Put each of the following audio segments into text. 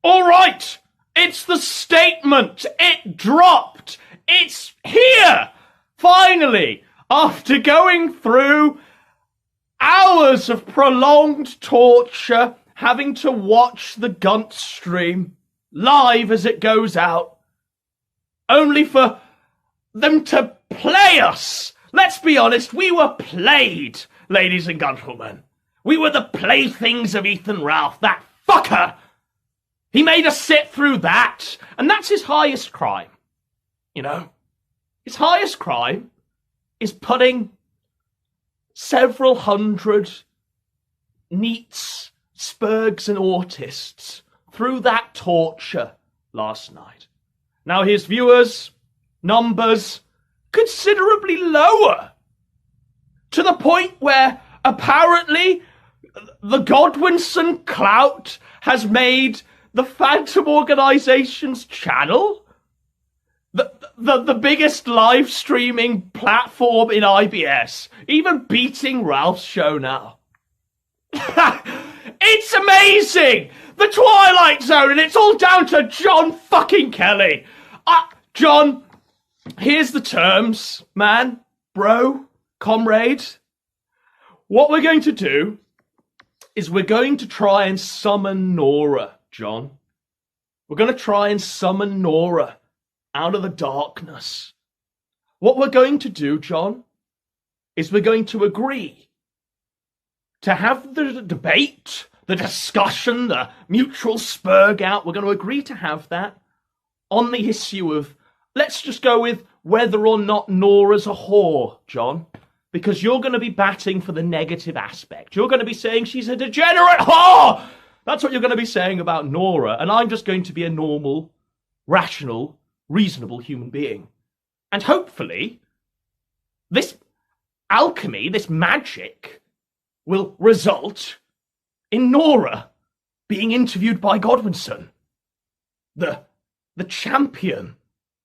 All right, it's the statement. It dropped. It's here. Finally, after going through hours of prolonged torture, having to watch the Gunt stream live as it goes out, only for them to play us. Let's be honest, we were played, ladies and gentlemen. We were the playthings of Ethan Ralph, that fucker. He made us sit through that, and that's his highest crime. You know, his highest crime is putting several hundred NEETs, Spurgs and autists through that torture last night. Now his viewers' numbers considerably lower, to the point where apparently the Godwinson clout has made the Phantom Organization's channel the biggest live streaming platform in IBS, even beating Ralph's show now. It's amazing! The Twilight Zone, and it's all down to John fucking Kelly. John, here's the terms, man, bro, comrade. What we're going to do is we're going to try and summon Nora, John. We're going to try and summon Nora out of the darkness. What we're going to do, John, is we're going to agree to have the debate, the discussion, the mutual spurg out. We're going to agree to have that on the issue of, let's just go with whether or not Nora's a whore, John. Because you're going to be batting for the negative aspect. You're going to be saying she's a degenerate whore! That's what you're going to be saying about Nora. And I'm just going to be a normal, rational, reasonable human being. And hopefully, this alchemy, this magic, will result in Nora being interviewed by Godwinson. The champion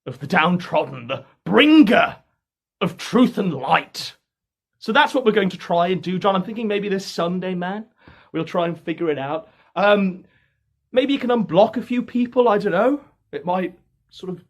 of the downtrodden, the bringer of truth and light. So that's what we're going to try and do, John. I'm thinking maybe this Sunday, man, we'll try and figure it out. Maybe you can unblock a few people, I don't know. It might sort of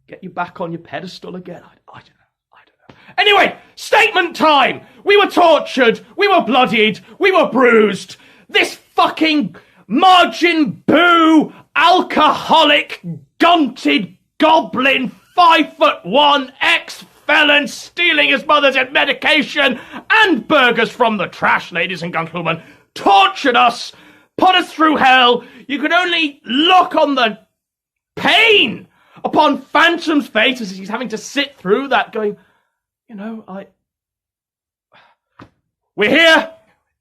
get you back on your pedestal again. I don't know. Anyway, statement time! We were tortured, we were bloodied, we were bruised. This fucking margin boo, alcoholic, gunted goblin, 5'1", ex-felon, stealing his mother's medication and burgers from the trash, ladies and gentlemen, tortured us, put us through hell. You could only look on the pain upon Phantom's face as he's having to sit through that going, you know, we're here,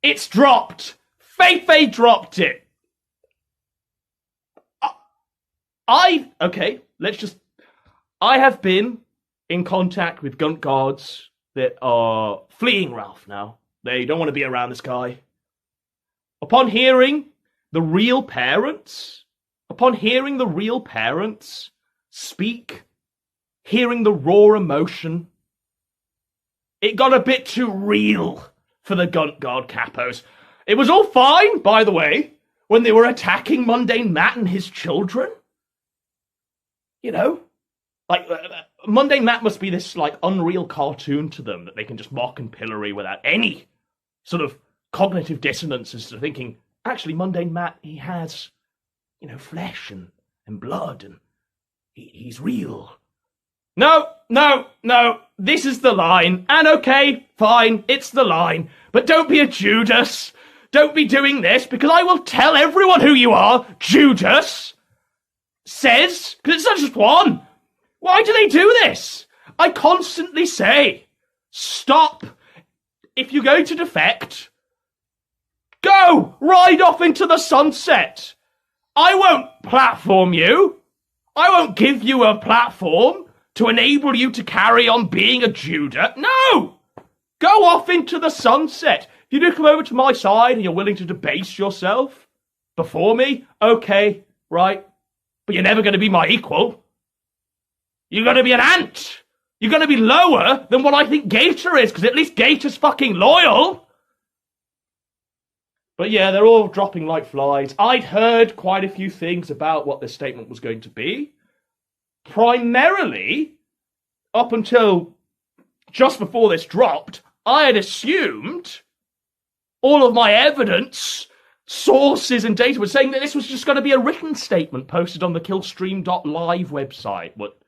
it's dropped. Feifei dropped it. I have been in contact with Gunt guards that are fleeing Ralph now. They don't want to be around this guy. Upon hearing the real parents speak, hearing the raw emotion, it got a bit too real for the Gunt guard capos. It was all fine, by the way, when they were attacking Mundane Matt and his children. You know, like, Mundane Matt must be this, like, unreal cartoon to them that they can just mock and pillory without any sort of cognitive dissonance as to thinking, actually, Mundane Matt, he has, you know, flesh and blood, and he's real. No, this is the line, and okay, fine, it's the line, but don't be a Judas. Don't be doing this, because I will tell everyone who you are, Judas says, because it's not just one. Why do they do this? I constantly say, stop. If you're going to defect, go! Ride off into the sunset. I won't platform you. I won't give you a platform to enable you to carry on being a Judah. No! Go off into the sunset. If you do come over to my side and you're willing to debase yourself before me, okay, right. But you're never going to be my equal. You're going to be an ant. You're going to be lower than what I think Gator is, because at least Gator's fucking loyal. But yeah, they're all dropping like flies. I'd heard quite a few things about what this statement was going to be. Primarily, up until just before this dropped, I had assumed all of my evidence, sources, and data was saying that this was just going to be a written statement posted on the killstream.live website. What,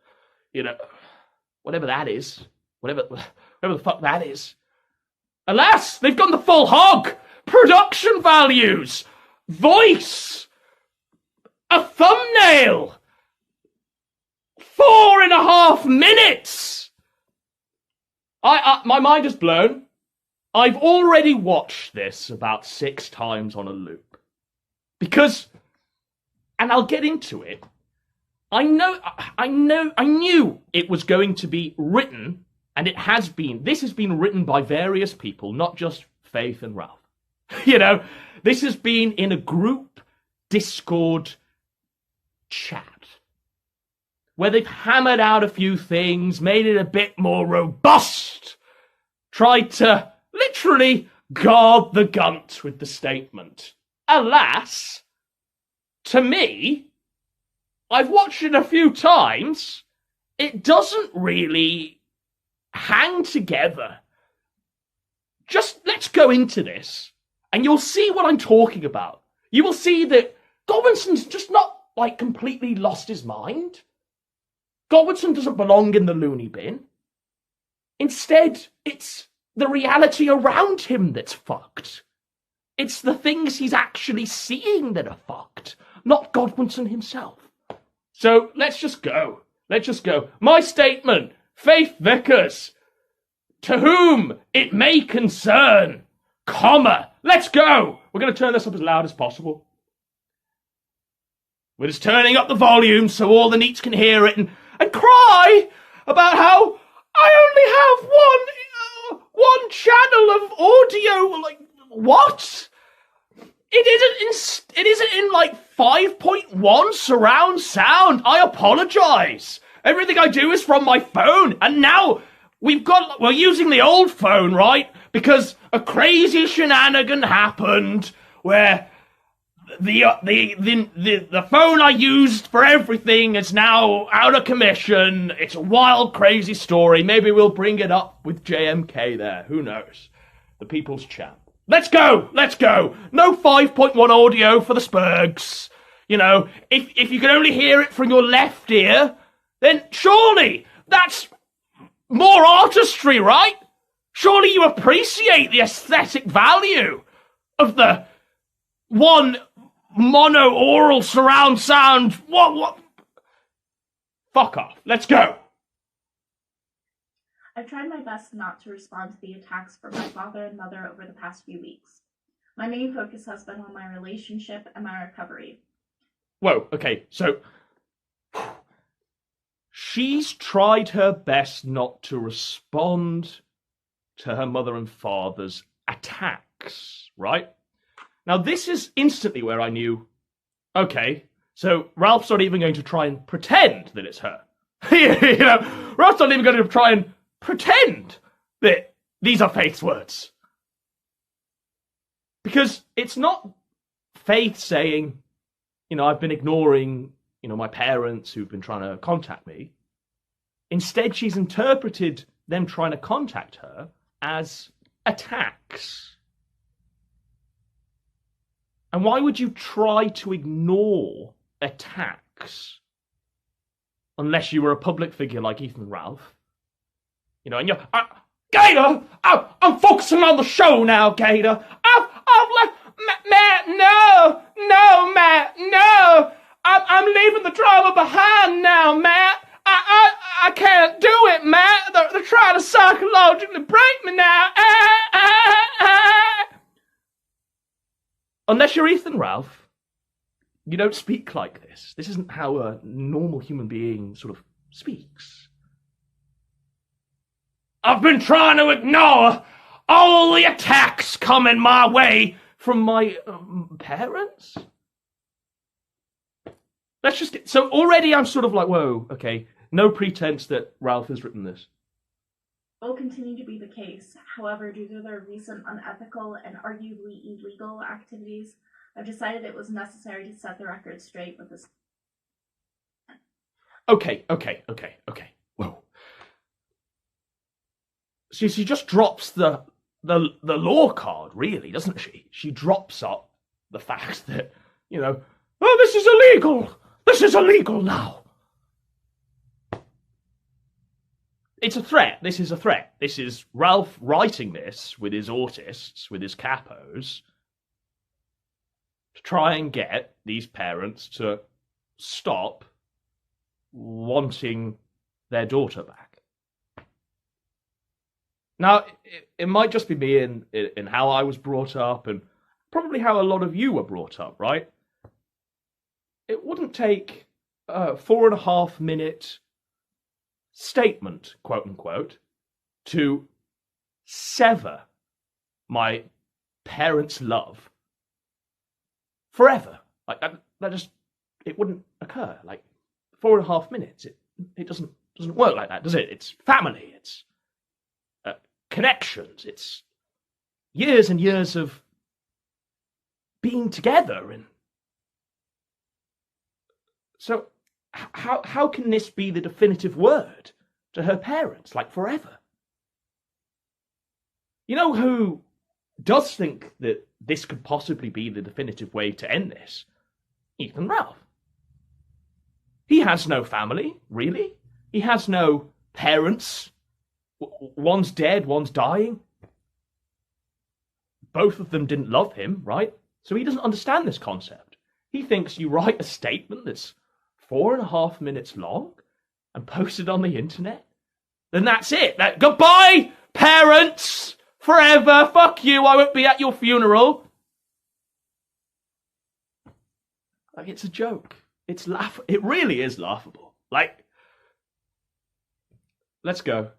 whatever that is. Whatever the fuck that is. Alas, they've gone the full hog! Production values! Voice! A thumbnail! 4.5 minutes! My mind is blown. I've already watched this about 6 times on a loop. Because, and I'll get into it, I knew it was going to be written, and it has been. This has been written by various people, not just Faith and Ralph. This has been in a group Discord chat where they've hammered out a few things, made it a bit more robust, tried to literally guard the Gunt with the statement. Alas, to me, I've watched it a few times, it doesn't really hang together. Just let's go into this, and you'll see what I'm talking about. You will see that Godwinson's just not, completely lost his mind. Godwinson doesn't belong in the loony bin. Instead, it's the reality around him that's fucked. It's the things he's actually seeing that are fucked, not Godwinson himself. So let's just go. My statement, Faith Vickers, to whom it may concern, comma, let's go. We're going to turn this up as loud as possible. We're just turning up the volume so all the neats can hear it and cry about how I only have one channel of audio. What? It isn't in 5.1 surround sound. I apologize. Everything I do is from my phone, and now we're using the old phone, right? Because a crazy shenanigan happened where the phone I used for everything is now out of commission. It's a wild, crazy story. Maybe we'll bring it up with JMK there. Who knows? The People's Champ. Let's go! No 5.1 audio for the Spurgs. If you can only hear it from your left ear, then surely that's more artistry, right? Surely you appreciate the aesthetic value of the one mono-aural surround sound. What? Fuck off. Let's go. I've tried my best not to respond to the attacks from my father and mother over the past few weeks. My main focus has been on my relationship and my recovery. Whoa, okay, so she's tried her best not to respond to her mother and father's attacks, right? Now, this is instantly where I knew, okay, so Ralph's not even going to try and pretend that it's her. Ralph's not even going to try and pretend that these are Faith's words. Because it's not Faith saying, I've been ignoring, my parents who've been trying to contact me. Instead, she's interpreted them trying to contact her as attacks. And why would you try to ignore attacks unless you were a public figure like Ethan and Ralph? And you're, Gator, I'm focusing on the show now, Gator. Matt, no, Matt, no. I'm leaving the drama behind now, Matt. I can't do it, Matt. They're trying to psychologically break me now. Unless you're Ethan Ralph, you don't speak like this. This isn't how a normal human being sort of speaks. I've been trying to ignore all the attacks coming my way from my parents. Let's just get... So already I'm sort of like, whoa, okay. No pretense that Ralph has written this. will continue to be the case. However, due to their recent unethical and arguably illegal activities, I've decided it was necessary to set the record straight with this. Okay. Whoa. She just drops the law card, really, doesn't she? She drops up the fact that, oh, this is illegal. This is illegal now. It's a threat. This is a threat. This is Ralph writing this with his autists, with his capos, to try and get these parents to stop wanting their daughter back. Now, it might just be me in how I was brought up, and probably how a lot of you were brought up, right? It wouldn't take a 4.5-minute statement, quote unquote, to sever my parents' love forever. Like it wouldn't occur. Like 4.5 minutes, it doesn't work like that, does it? It's family, it's connections, it's years and years of being together, and so how can this be the definitive word to her parents, like forever? You know who does think that this could possibly be the definitive way to end this? Ethan Ralph. He has no family, really. He has no parents. One's dead, one's dying. Both of them didn't love him, right? So he doesn't understand this concept. He thinks you write a statement that's 4.5 minutes long and post it on the internet, then that's it. Goodbye, parents, forever. Fuck you. I won't be at your funeral. Like, it's a joke. It really is laughable. Like, let's go.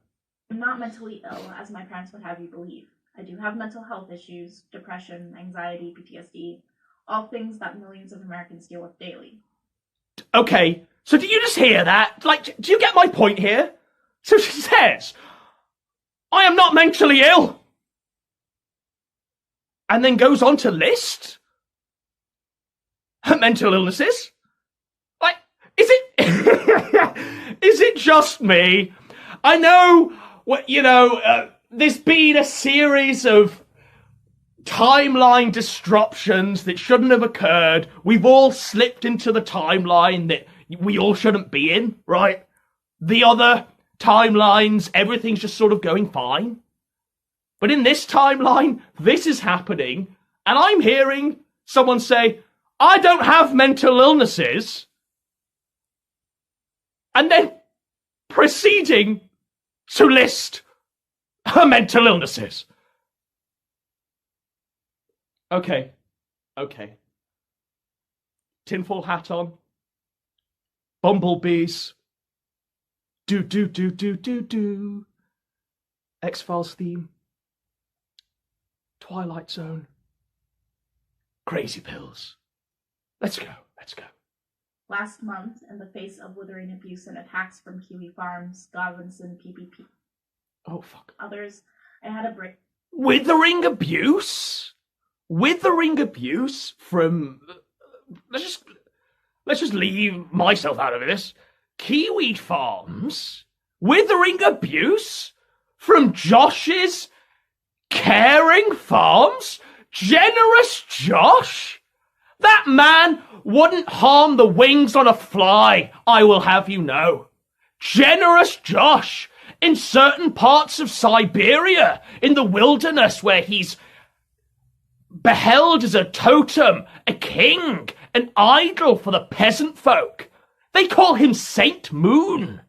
I'm not mentally ill, as my parents would have you believe. I do have mental health issues, depression, anxiety, PTSD, all things that millions of Americans deal with daily. Okay, so do you just hear that? Like, do you get my point here? So she says, I am not mentally ill. And then goes on to list her mental illnesses. Like, is it just me? I know, there's been a series of timeline disruptions that shouldn't have occurred. We've all slipped into the timeline that we all shouldn't be in, right? The other timelines, everything's just sort of going fine. But in this timeline, this is happening, and I'm hearing someone say, I don't have mental illnesses, and then proceeding to list her mental illnesses. Okay. Tinfoil hat on. Bumblebees. Do. X-Files theme. Twilight Zone. Crazy pills. Let's go. Last month, in the face of withering abuse and attacks from Kiwi Farms, Godwinson, PPP, oh fuck, others, I had a break. Withering abuse from. Let's just leave myself out of this. Kiwi Farms, withering abuse from Josh's caring farms. Generous Josh. That man wouldn't harm the wings on a fly, I will have you know. Generous Josh, in certain parts of Siberia, in the wilderness where he's beheld as a totem, a king, an idol for the peasant folk. They call him Saint Moon.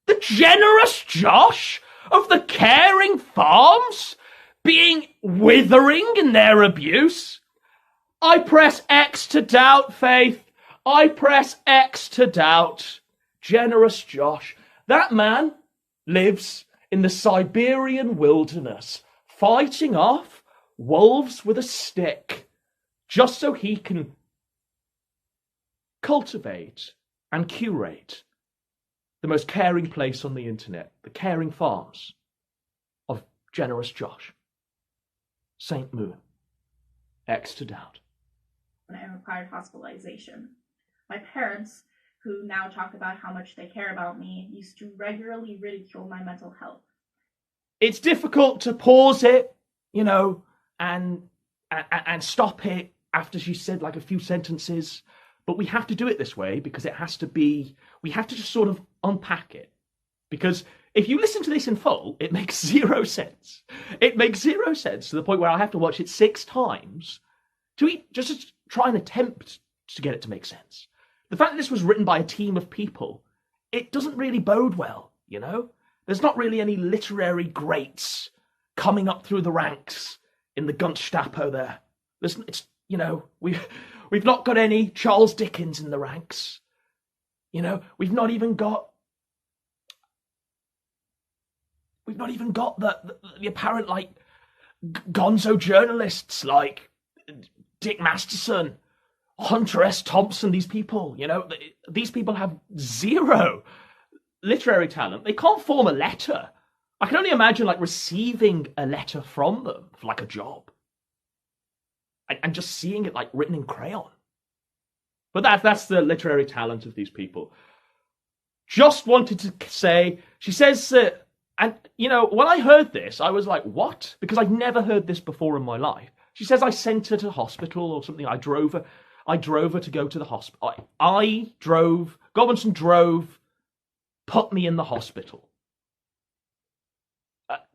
The generous Josh of the caring farms being withering in their abuse. I press X to doubt, Faith. I press X to doubt. Generous Josh. That man lives in the Siberian wilderness, fighting off wolves with a stick, just so he can cultivate and curate the most caring place on the internet, the caring farms. Generous Josh. Saint Moon. X to doubt. And required hospitalization. My parents, who now talk about how much they care about me, used to regularly ridicule my mental health. It's difficult to pause it, you know, and stop it after she said like a few sentences, but we have to do it this way because it has to be, we have to just sort of unpack it. Because if you listen to this in full, it makes zero sense. It makes zero sense to the point where I have to watch it 6 times just to try and attempt to get it to make sense. The fact that this was written by a team of people, it doesn't really bode well, you know? There's not really any literary greats coming up through the ranks in the Gunt there. It's, you know, we've not got any Charles Dickens in the ranks. You know, we've not even got the apparent, like, gonzo journalists like Dick Masterson, Hunter S. Thompson, these people, you know, these people have zero literary talent. They can't form a letter. I can only imagine, like, receiving a letter from them for, like, a job. And just seeing it, like, written in crayon. But that's the literary talent of these people. Just wanted to say, she says that, and, you know, when I heard this, I was like, what? Because I'd never heard this before in my life. She says I sent her to hospital or something. I drove her to go to the hospital. Godwinson drove, put me in the hospital.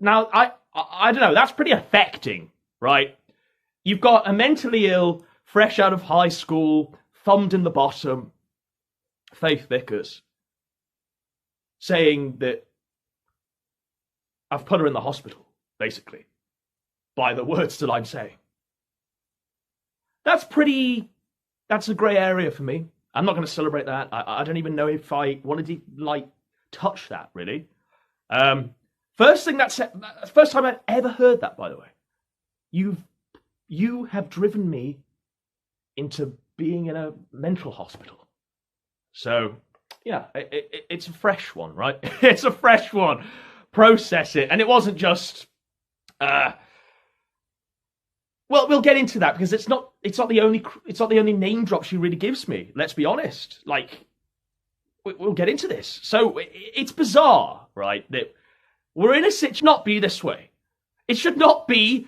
Now, I don't know, that's pretty affecting, right? You've got a mentally ill, fresh out of high school, thumbed in the bottom, Faith Vickers, saying that I've put her in the hospital, basically, by the words that I'm saying. That's a grey area for me. I'm not going to celebrate that. I don't even know if I wanted to, like, touch that, really. First time I've ever heard that, by the way. You have driven me into being in a mental hospital. So, yeah, it's a fresh one, right? It's a fresh one. Process it. And it wasn't just... well, we'll get into that because it's not the only name drop she really gives me. Let's be honest. Like, we'll get into this. So it's bizarre, right? That we're in a situation. Not be this way. It should not be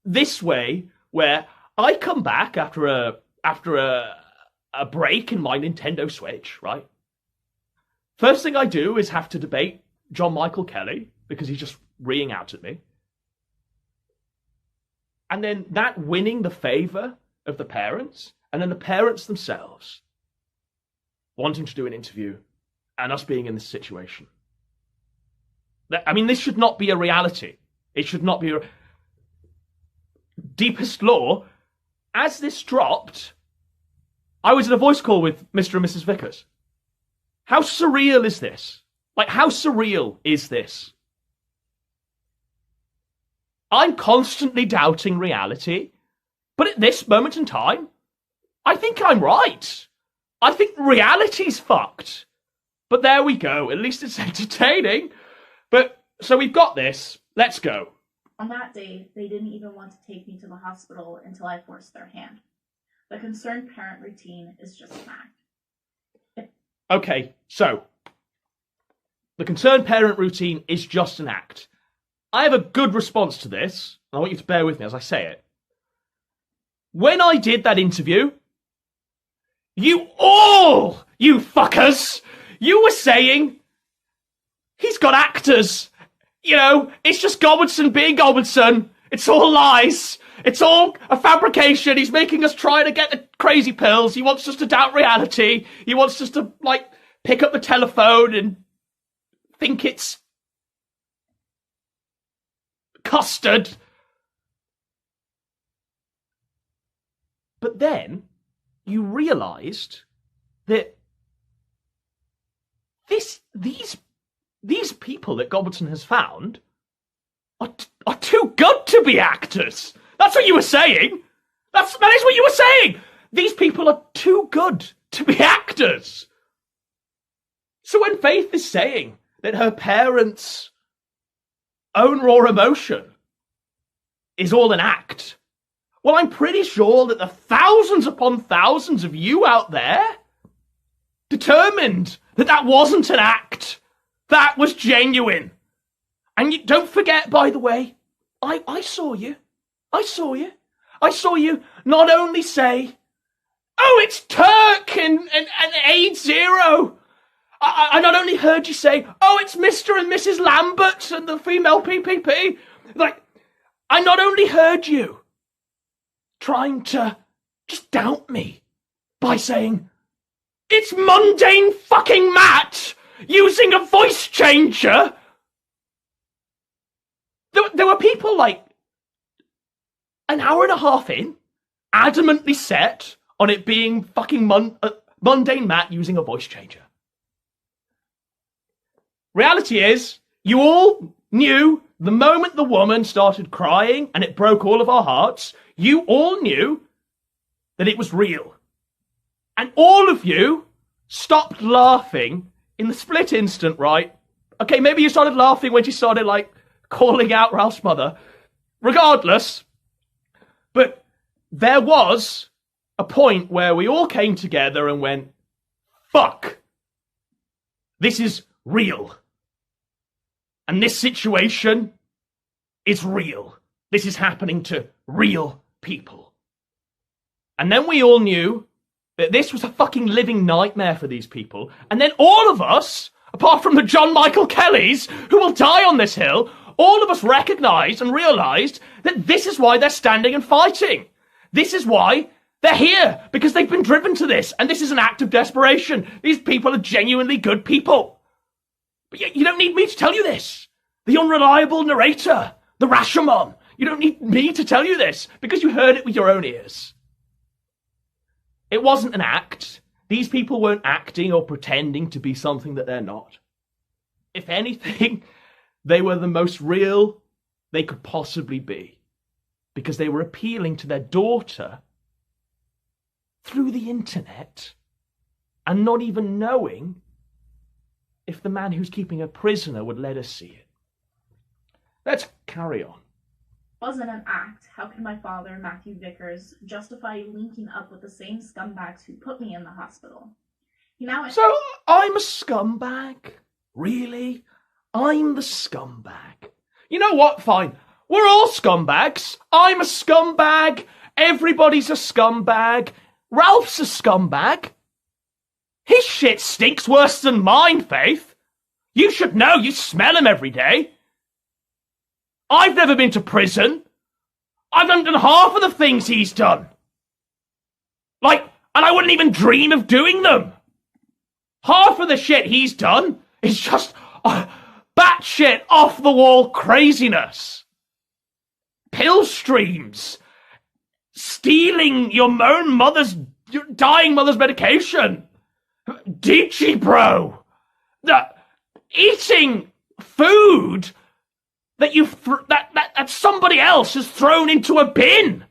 this way where I come back after a break in my Nintendo Switch, right? First thing I do is have to debate John Michael Kelly because he's just reeing out at me. And then that winning the favour of the parents, and then the parents themselves wanting to do an interview, and us being in this situation. I mean, this should not be a reality. It should not be a... Deepest law, as this dropped, I was in a voice call with Mr. and Mrs. Vickers. How surreal is this? Like, how surreal is this? I'm constantly doubting reality, but at this moment in time, I think I'm right. I think reality's fucked. But there we go. At least it's entertaining. But, so we've got this. Let's go. On that day, they didn't even want to take me to the hospital until I forced their hand. The concerned parent routine is just an act. Okay, so the concerned parent routine is just an act. I have a good response to this, and I want you to bear with me as I say it. When I did that interview, you fuckers, you were saying, he's got actors. You know, it's just Godwinson being Godwinson. It's all lies. It's all a fabrication. He's making us try to get the crazy pills. He wants us to doubt reality. He wants us to, like, pick up the telephone and think it's custard. But then you realised that these people that Godwinson has found are too good to be actors. That's what you were saying. That is what you were saying. These people are too good to be actors. So when Faith is saying that her parents' own raw emotion is all an act. Well, I'm pretty sure that the thousands upon thousands of you out there determined that that wasn't an act. That was genuine. And you don't forget, by the way, I saw you. I saw you. I saw you not only say, oh, it's Turk and AIDS Zero. I not only heard you say, oh, it's Mr. and Mrs. Lambert and the female PPP. Like, I not only heard you trying to just doubt me by saying, it's mundane fucking Matt using a voice changer. There were people like an hour and a half in, adamantly set on it being fucking mundane Matt using a voice changer. Reality is, you all knew the moment the woman started crying and it broke all of our hearts, you all knew that it was real. And all of you stopped laughing in the split instant, right? Okay, maybe you started laughing when she started, like, calling out Ralph's mother. Regardless, but there was a point where we all came together and went, fuck, this is real. And this situation is real. This is happening to real people. And then we all knew that this was a fucking living nightmare for these people. And then all of us, apart from the John Michael Kellys, who will die on this hill, all of us recognised and realised that this is why they're standing and fighting. This is why they're here, because they've been driven to this, and this is an act of desperation. These people are genuinely good people. But you don't need me to tell you this. The unreliable narrator, the Rashomon. You don't need me to tell you this, because you heard it with your own ears. It wasn't an act. These people weren't acting or pretending to be something that they're not. If anything, they were the most real they could possibly be, because they were appealing to their daughter through the internet and not even knowing if the man who's keeping her prisoner would let us see it. Let's carry on. Wasn't an act. How could my father, Matthew Vickers, justify linking up with the same scumbags who put me in the hospital? So I'm a scumbag? Really? I'm the scumbag. You know what? Fine. We're all scumbags. I'm a scumbag. Everybody's a scumbag. Ralph's a scumbag. His shit stinks worse than mine, Faith. You should know. You smell him every day. I've never been to prison. I've done half of the things he's done. And I wouldn't even dream of doing them. Half of the shit he's done is just batshit off-the-wall craziness. Pill streams. Stealing your dying mother's medication. Dichi, bro. Eating food that that somebody else has thrown into a bin.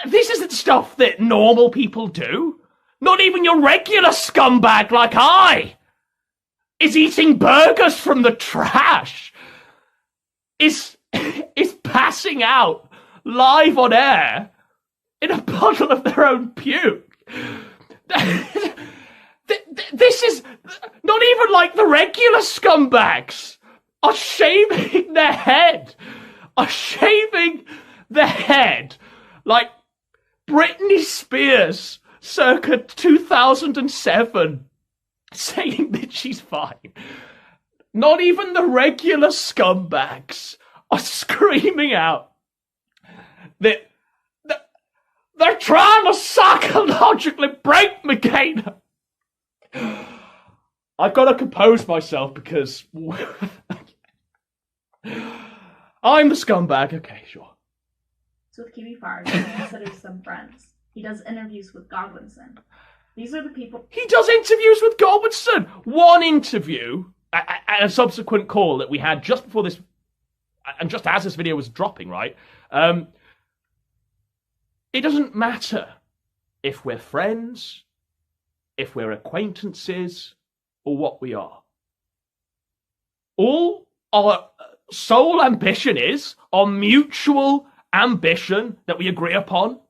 This isn't stuff that normal people do. Not even your regular scumbag like I is eating burgers from the trash. Is passing out live on air in a puddle of their own puke. This is not even like the regular scumbags are shaving their head. Are shaving their head like Britney Spears circa 2007 saying that she's fine. Not even the regular scumbags are screaming out that they're trying to psychologically break McGainer. I've got to compose myself because I'm the scumbag. Okay, sure. So with Kiwi Farr, he considers some friends. He does interviews with Godwinson. These are the people... He does interviews with Godwinson! One interview, a subsequent call that we had just before this, and just as this video was dropping, right? It doesn't matter if we're friends, if we're acquaintances, or what we are. All our sole ambition is, our mutual ambition that we agree upon,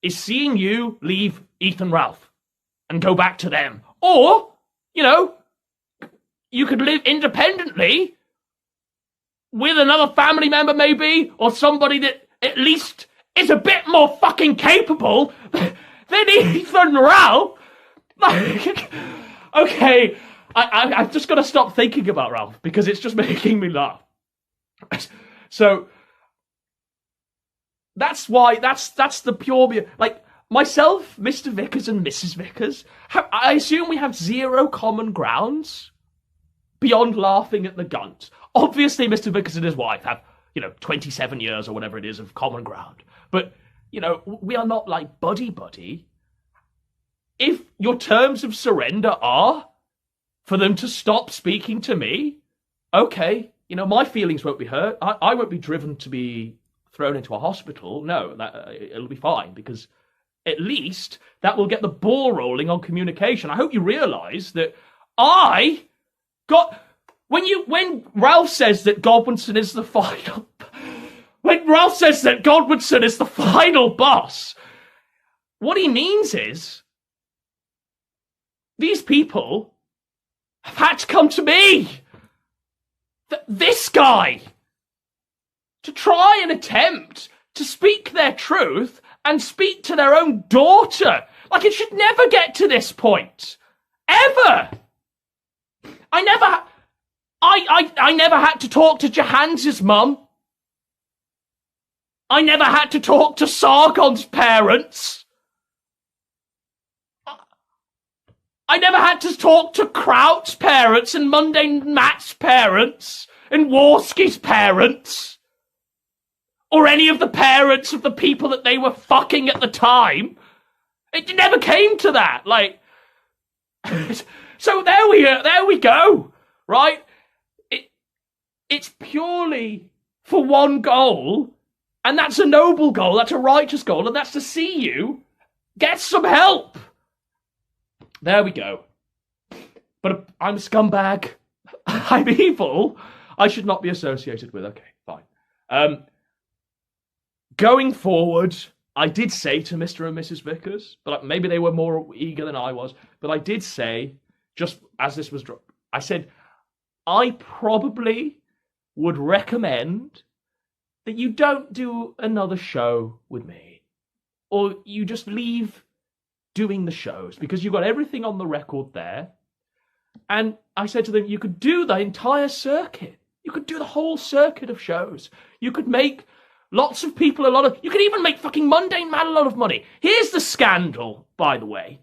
is seeing you leave Ethan Ralph and go back to them. Or, you know, you could live independently with another family member maybe, or somebody that at least is a bit more fucking capable than Ethan Ralph. Like, okay, I've just got to stop thinking about Ralph because it's just making me laugh. So that's why that's the pure, like, myself, Mr. Vickers and Mrs. Vickers, I assume we have zero common grounds beyond laughing at the Gunt. Obviously, Mr. Vickers and his wife have, 27 years or whatever it is of common ground. But, we are not like buddy-buddy. If your terms of surrender are for them to stop speaking to me, okay, my feelings won't be hurt. I won't be driven to be thrown into a hospital. No, it'll be fine, because at least that will get the ball rolling on communication. I hope you realise that when Ralph says that Godwinson is the final, when Ralph says that Godwinson is the final boss, what he means is these people have had to come to me, this guy, to try and attempt to speak their truth and speak to their own daughter. Like, it should never get to this point. Ever. I never had to talk to Johannes' mum. I never had to talk to Sargon's parents. I never had to talk to Kraut's parents and Mundane Matt's parents and Warski's parents. Or any of the parents of the people that they were fucking at the time. It never came to that. Like, so there we go, right? It's purely for one goal, and that's a noble goal, that's a righteous goal, and that's to see you get some help. There we go. But I'm a scumbag. I'm evil. I should not be associated with. Okay, fine. Going forward, I did say to Mr. and Mrs. Vickers, but maybe they were more eager than I was, but I did say, just as this was dropped, I said, I probably would recommend that you don't do another show with me, or you just leave doing the shows, because you've got everything on the record there. And I said to them, you could do the entire circuit. You could do the whole circuit of shows. You could make lots of people you could even make fucking Mundane Man a lot of money. Here's the scandal, by the way.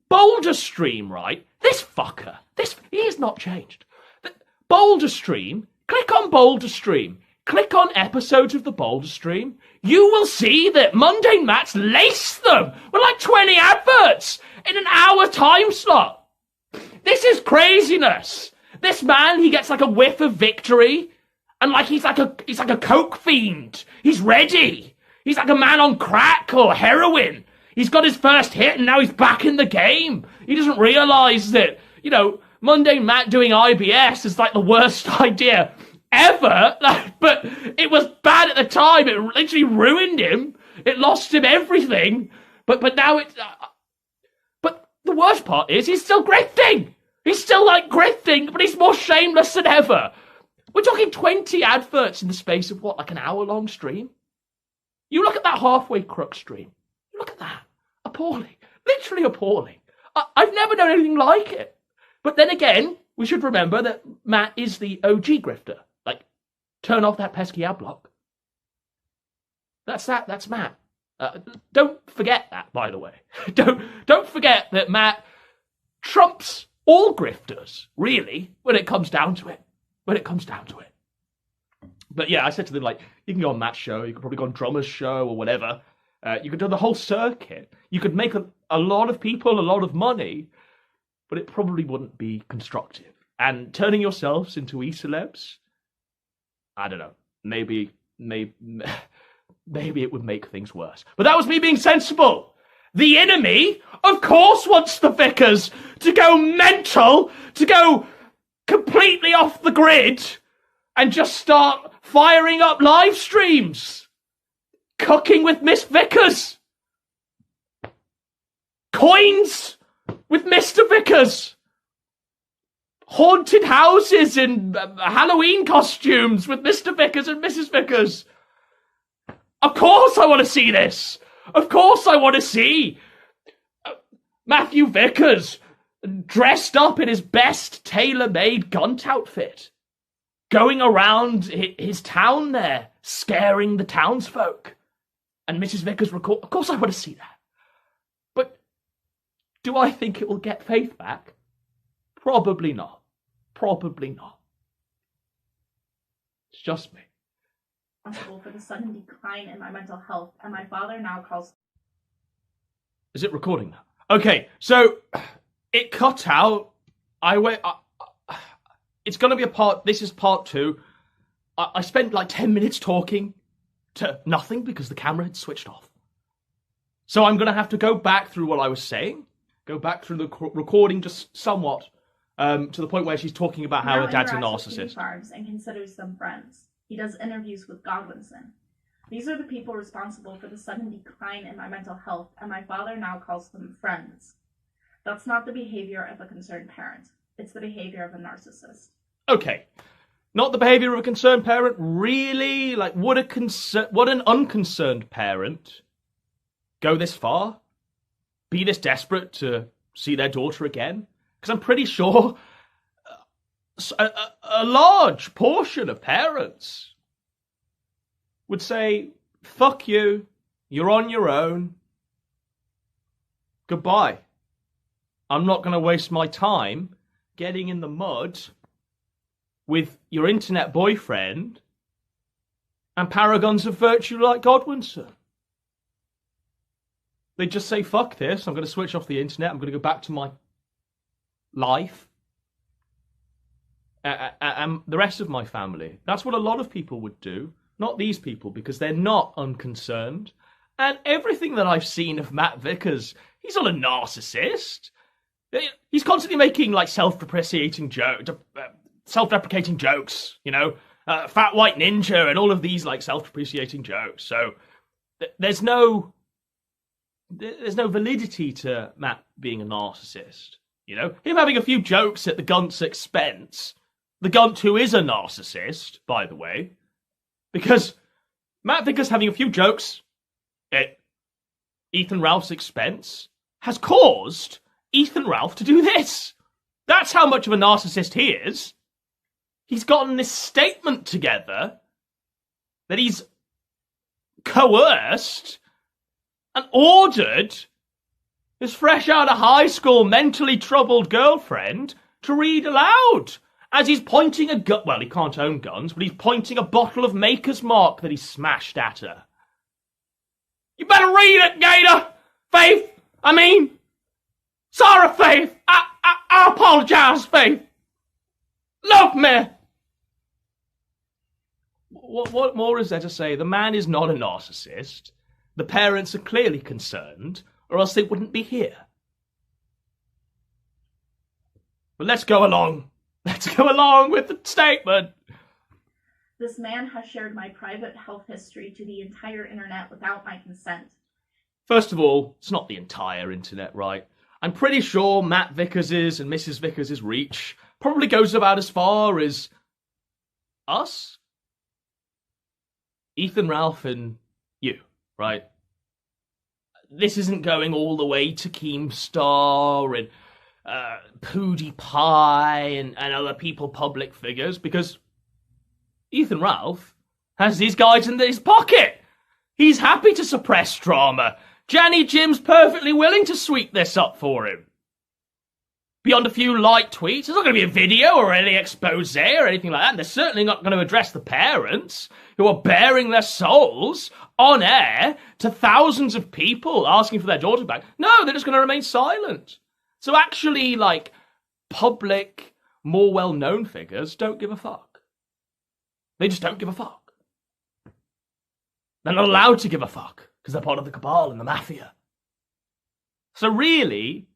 Boulder Stream, right? This fucker, he has not changed. Boulder Stream, click on Boulder Stream. Click on episodes of the Boulder Stream. You will see that Mundane Matt's laced them with like 20 adverts in an hour time slot. This is craziness. This man, he gets like a whiff of victory, and like he's like a coke fiend. He's ready. He's like a man on crack or heroin. He's got his first hit and now he's back in the game. He doesn't realise that, Mundane Matt doing IBS is like the worst idea ever. But it was bad at the time. It literally ruined him. It lost him everything. But now it's... but the worst part is he's still grifting. He's still like grifting, but he's more shameless than ever. We're talking 20 adverts in the space of what, like an hour-long stream? You look at that Halfway Crook stream. You look at that. Appalling. Literally appalling. I've never known anything like it. But then again, we should remember that Matt is the OG grifter. Like, turn off that pesky ad block. That's Matt. Don't forget that, by the way. Don't forget that Matt trumps all grifters, really, when it comes down to it. But yeah, I said to them, like, you can go on Matt's show, you could probably go on Drummer's show or whatever. You could do the whole circuit. You could make a lot of people a lot of money, but it probably wouldn't be constructive. And turning yourselves into e-celebs, I don't know, maybe it would make things worse. But that was me being sensible. The enemy, of course, wants the Vickers to go mental, to go completely off the grid, and just start firing up live streams. Cooking with Miss Vickers. Coins with Mr. Vickers. Haunted houses in Halloween costumes with Mr. Vickers and Mrs. Vickers. Of course I want to see this. Of course I want to see Matthew Vickers dressed up in his best tailor-made Gunt outfit, going around his town there, scaring the townsfolk. And Mrs. Vickers record. Of course I want to see that. But do I think it will get Faith back? Probably not. Probably not. It's just me. Responsible for the sudden decline in my mental health, and my father now calls. Is it recording now? Okay, so it cut out. I went. It's going to be a part. This is part 2. I spent like 10 minutes talking to nothing because the camera had switched off. So I'm going to have to go back through what I was saying, go back through the recording just somewhat, to the point where she's talking about how her dad's a narcissist. Farms and considers them friends. He does interviews with Godwinson. These are the people responsible for the sudden decline in my mental health, and my father now calls them friends. That's not the behavior of a concerned parent. It's the behavior of a narcissist. Okay. Not the behavior of a concerned parent? Really? Like, would an unconcerned parent go this far? Be this desperate to see their daughter again? Because I'm pretty sure a large portion of parents would say, fuck you, you're on your own, goodbye. I'm not going to waste my time getting in the mud with your internet boyfriend and paragons of virtue like Godwinson. They just say, fuck this, I'm going to switch off the internet, I'm going to go back to my life. And the rest of my family. That's what a lot of people would do. Not these people, because they're not unconcerned. And everything that I've seen of Matt Vickers, he's not a narcissist. He's constantly making like self-deprecating jokes, you know, Fat White Ninja and all of these like self-depreciating jokes. So there's no validity to Matt being a narcissist. You know, him having a few jokes at the Gunt's expense. The Gunt who is a narcissist, by the way. Because Matt Vickers having a few jokes at Ethan Ralph's expense has caused Ethan Ralph to do this. That's how much of a narcissist he is. He's gotten this statement together that he's coerced and ordered his fresh out of high school mentally troubled girlfriend to read aloud as he's pointing a gun. Well, he can't own guns, but he's pointing a bottle of Maker's Mark that he smashed at her. You better read it, Gator! Faith! I mean, sorry, Faith! I apologise, Faith! Love me! What more is there to say? The man is not a narcissist. The parents are clearly concerned, or else they wouldn't be here. But let's go along. Let's go along with the statement. This man has shared my private health history to the entire internet without my consent. First of all, it's not the entire internet, right? I'm pretty sure Matt Vickers's and Mrs. Vickers's reach probably goes about as far as us, Ethan, Ralph, and you, right? This isn't going all the way to Keemstar and PewDiePie and other people, public figures, because Ethan Ralph has these guys in his pocket. He's happy to suppress drama. Janny Jim's perfectly willing to sweep this up for him. Beyond a few light tweets, there's not going to be a video or any expose or anything like that. And they're certainly not going to address the parents who are bearing their souls on air to thousands of people asking for their daughter back. No, they're just going to remain silent. So actually, like, public, more well-known figures don't give a fuck. They just don't give a fuck. They're not allowed to give a fuck because they're part of the cabal and the mafia. So really,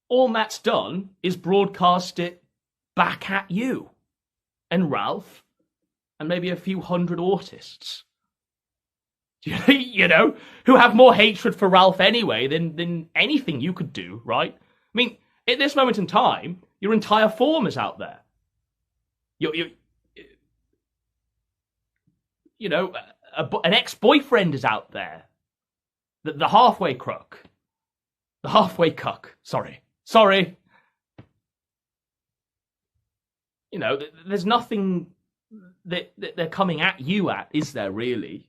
all Matt's done is broadcast it back at you and Ralph and maybe a few hundred autists. You know, who have more hatred for Ralph anyway than anything you could do, right? I mean, at this moment in time, your entire form is out there. You know, an ex-boyfriend is out there. The halfway crook. The halfway cuck. Sorry. You know, there's nothing that they're coming at you at, is there really?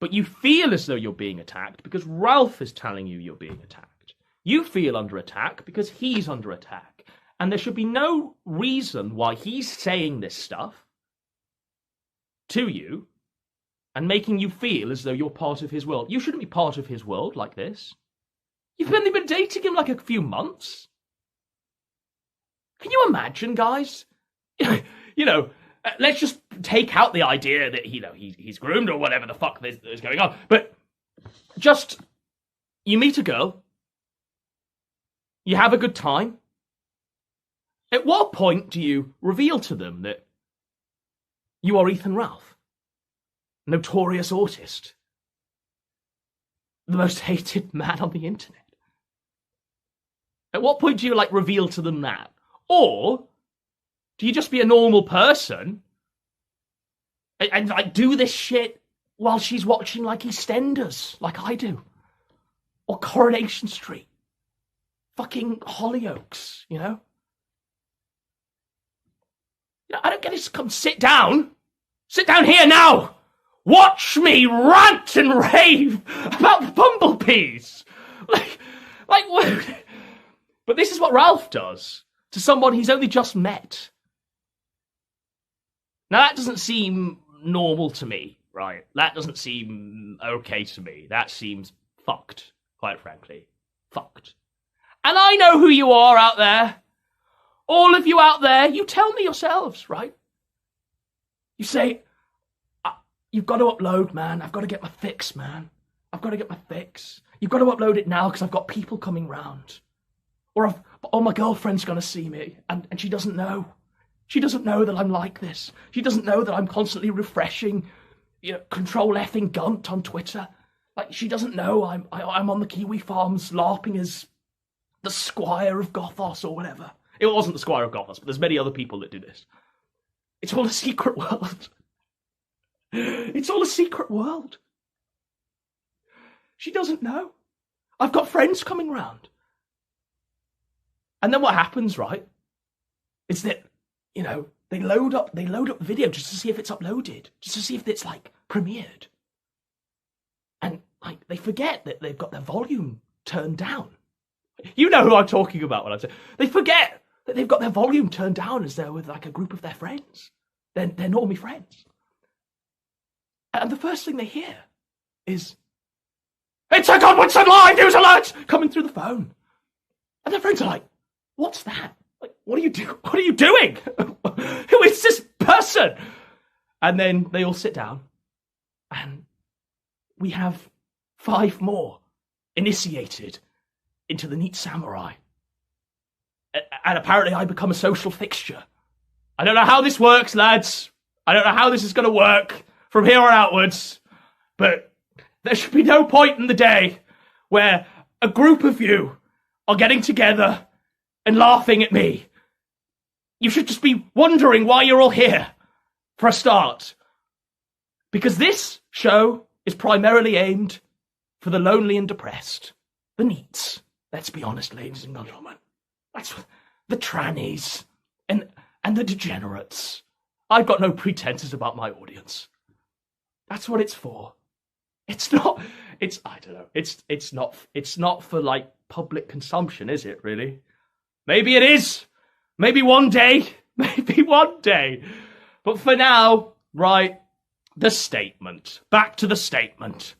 But you feel as though you're being attacked because Ralph is telling you you're being attacked. You feel under attack because he's under attack. And there should be no reason why he's saying this stuff to you and making you feel as though you're part of his world. You shouldn't be part of his world like this. You've only been dating him like a few months. Can you imagine, guys? You know, let's just take out the idea that, you know, he's groomed or whatever the fuck is going on. But just, you meet a girl. You have a good time. At what point do you reveal to them that you are Ethan Ralph? Notorious autist. The most hated man on the internet. At what point do you, like, reveal to them that? Or do you just be a normal person and like, do this shit while she's watching, like, EastEnders, like I do? Or Coronation Street? Fucking Hollyoaks, you know? I don't get it. Come sit down. Sit down here now. Watch me rant and rave about the bumblebees. Like what? But this is what Ralph does to someone he's only just met. Now that doesn't seem normal to me, right? That doesn't seem okay to me. That seems fucked, quite frankly. Fucked. And I know who you are out there. All of you out there, you tell me yourselves, right? You say, you've got to upload, man. I've got to get my fix, man. I've got to get my fix. You've got to upload it now because I've got people coming round. Or my girlfriend's going to see me and she doesn't know. She doesn't know that I'm like this. She doesn't know that I'm constantly refreshing, you know, control effing Gunt on Twitter. Like, she doesn't know I'm on the Kiwi Farms LARPing as the Squire of Gothos or whatever. It wasn't the Squire of Gothos, but there's many other people that do this. It's all a secret world. It's all a secret world. She doesn't know. I've got friends coming round. And then what happens, right, is that, you know, they load up video just to see if it's uploaded, just to see if it's, like, premiered. And, like, they forget that they've got their volume turned down. You know who I'm talking about when I say they forget that they've got their volume turned down as they're with, like, a group of their friends. They're normie friends. And the first thing they hear is, "It's a Godwinson live news alert!" coming through the phone. And their friends are like, "What's that? Like, what are you doing? Who is this person?" And then they all sit down, and we have 5 more initiated into the Neat Samurai. And apparently I become a social fixture. I don't know how this works, lads. I don't know how this is going to work from here on outwards. But there should be no point in the day where a group of you are getting together and laughing at me. You should just be wondering why you're all here, for a start. Because this show is primarily aimed for the lonely and depressed. The neats. Let's be honest, ladies and gentlemen. That's the trannies and the degenerates. I've got no pretenses about my audience. That's what it's for. It's not for, like, public consumption, is it, really? Maybe it is. Maybe one day. But for now, right, the statement. Back to the statement.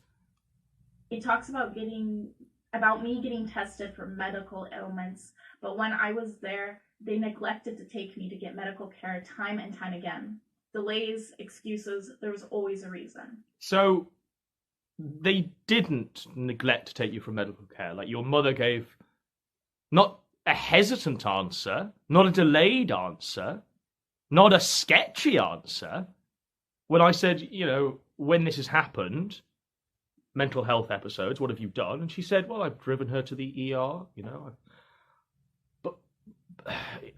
He talks about me getting tested for medical ailments, but when I was there, they neglected to take me to get medical care time and time again. Delays, excuses, there was always a reason. So they didn't neglect to take you for medical care. Like, your mother gave not a hesitant answer, not a delayed answer, not a sketchy answer. When I said, when this has happened, mental health episodes, what have you done? And she said, well, I've driven her to the ER, but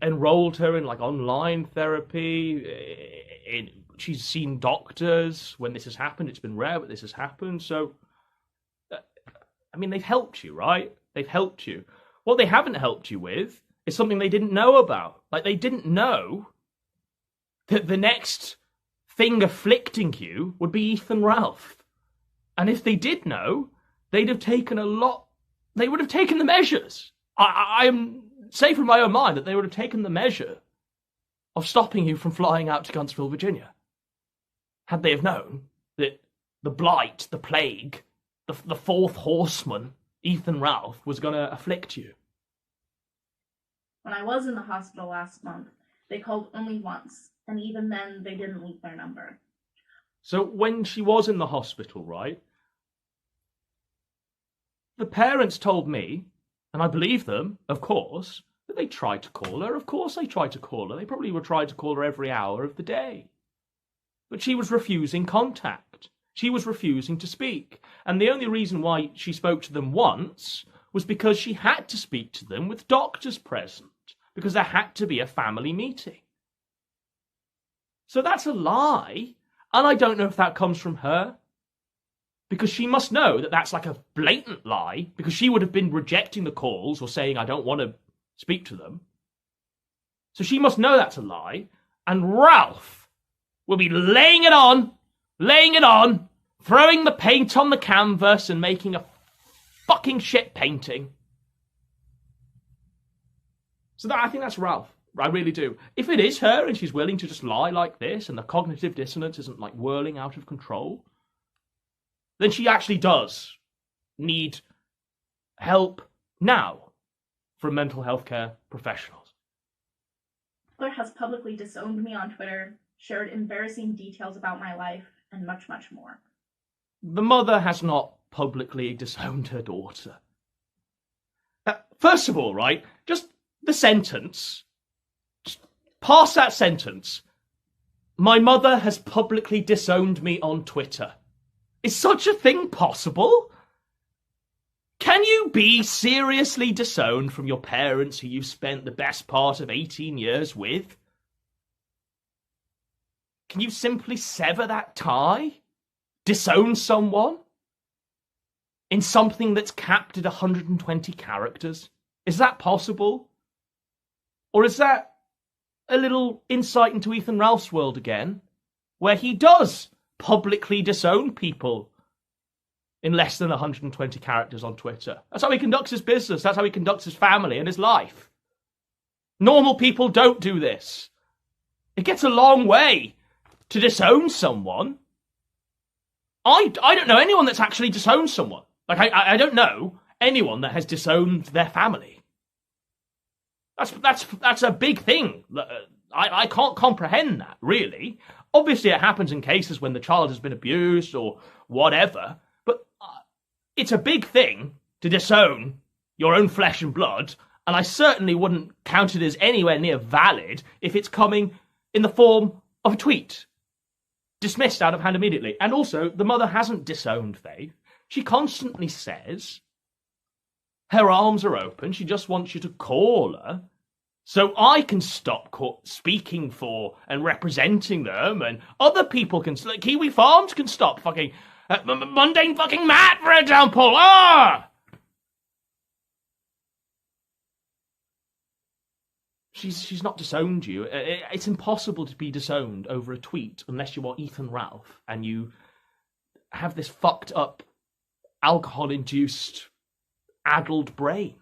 enrolled her in like online therapy. She's seen doctors when this has happened. It's been rare, but this has happened. So, they've helped you, right? They've helped you. What they haven't helped you with is something they didn't know about. Like, they didn't know that the next thing afflicting you would be Ethan Ralph. And if they did know, they'd have taken they would have taken the measures. I am say from my own mind that they would have taken the measure of stopping you from flying out to Guntsville, Virginia. Had they have known that the blight, the plague, the fourth horseman, Ethan Ralph, was going to afflict you. When I was in the hospital last month, they called only once, and even then they didn't leave their number. So when she was in the hospital, right, the parents told me, and I believe them, of course, that they tried to call her. Of course they tried to call her. They probably would try to call her every hour of the day. But she was refusing contact. She was refusing to speak. And the only reason why she spoke to them once was because she had to speak to them with doctors present, because there had to be a family meeting. So that's a lie. And I don't know if that comes from her, because she must know that that's like a blatant lie, because she would have been rejecting the calls or saying, I don't want to speak to them. So she must know that's a lie. And Ralph will be laying it on, throwing the paint on the canvas and making a fucking shit painting. So I think that's Ralph. I really do. If it is her and she's willing to just lie like this and the cognitive dissonance isn't like whirling out of control, then she actually does need help now from mental health care professionals. Mother has publicly disowned me on Twitter, shared embarrassing details about my life, and much, much more. The mother has not publicly disowned her daughter. First of all, right, just the sentence, just past that sentence, my mother has publicly disowned me on Twitter. Is such a thing possible? Can you be seriously disowned from your parents who you've spent the best part of 18 years with? Can you simply sever that tie? Disown someone? In something that's capped at 120 characters? Is that possible? Or is that a little insight into Ethan Ralph's world again, where he does publicly disown people in less than 120 characters on Twitter? That's how he conducts his business. That's how he conducts his family and his life. Normal people don't do this. It gets a long way to disown someone. I don't know anyone that's actually disowned someone. Like, I don't know anyone that has disowned their family. That's a big thing. I can't comprehend that, really. Obviously, it happens in cases when the child has been abused or whatever, but it's a big thing to disown your own flesh and blood, and I certainly wouldn't count it as anywhere near valid if it's coming in the form of a tweet. Dismissed out of hand immediately. And also, the mother hasn't disowned Faith. She constantly says her arms are open. She just wants you to call her so I can stop speaking for and representing them, and other people can, like Kiwi Farms can stop fucking mundane fucking Matt, for example. She's not disowned you. It's impossible to be disowned over a tweet unless you are Ethan Ralph and you have this fucked up, alcohol-induced, addled brain.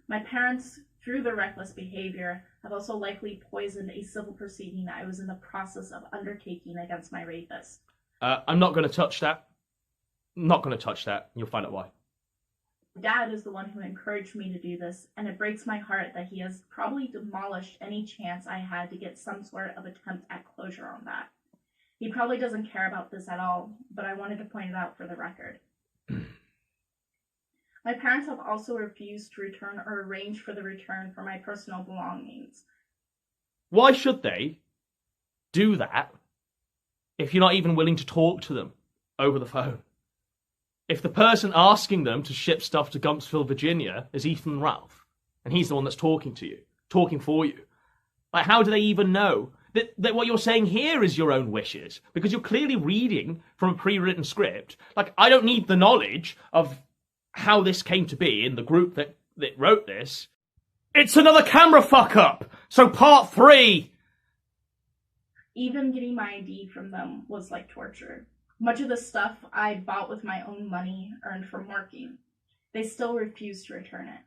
My parents, through their reckless behavior, have also likely poisoned a civil proceeding that I was in the process of undertaking against my rapist. I'm not going to touch that. Not going to touch that. You'll find out why. Dad is the one who encouraged me to do this, and it breaks my heart that he has probably demolished any chance I had to get some sort of attempt at closure on that. He probably doesn't care about this at all, but I wanted to point it out for the record. My parents have also refused to return or arrange for the return for my personal belongings. Why should they do that if you're not even willing to talk to them over the phone? If the person asking them to ship stuff to Guntsville, Virginia is Ethan Ralph, and he's the one that's talking to you, talking for you, like, how do they even know that what you're saying here is your own wishes? Because you're clearly reading from a pre-written script. Like, I don't need the knowledge of how this came to be in the group that wrote this. It's another camera fuck-up! So part 3! Even getting my ID from them was like torture. Much of the stuff I bought with my own money earned from working. They still refuse to return it.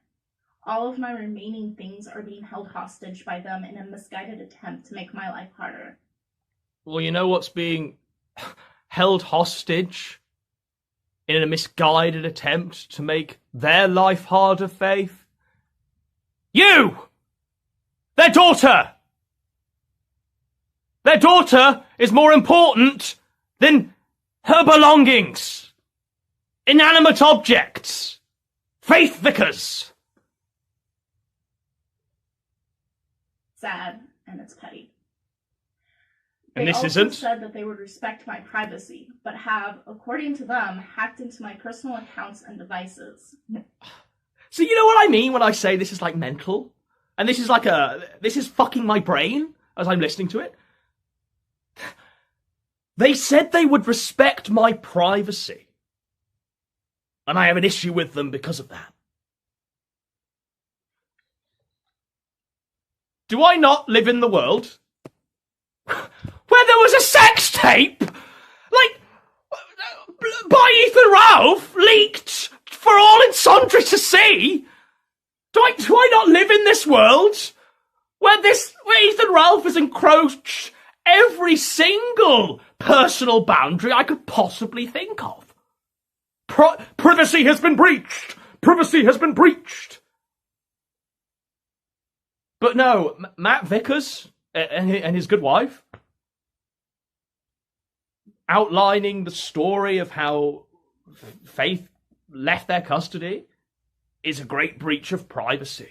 All of my remaining things are being held hostage by them in a misguided attempt to make my life harder. Well, you know what's being held hostage in a misguided attempt to make their life harder, Faith? You! Their daughter! Their daughter is more important than her belongings. Inanimate objects. Faith Vickers. Sad, and it's petty. And They this also isn't? said that they would respect my privacy, but have, according to them, hacked into my personal accounts and devices. So you know what I mean when I say this is like mental? And this is fucking my brain as I'm listening to it? They said they would respect my privacy. And I have an issue with them because of that. Do I not live in the world where there was a sex tape, like, by Ethan Ralph, leaked for all and sundry to see? Do I not live in this world where Ethan Ralph has encroached every single personal boundary I could possibly think of? Privacy has been breached! Privacy has been breached! But no, Matt Vickers and his good wife, outlining the story of how Faith left their custody, is a great breach of privacy.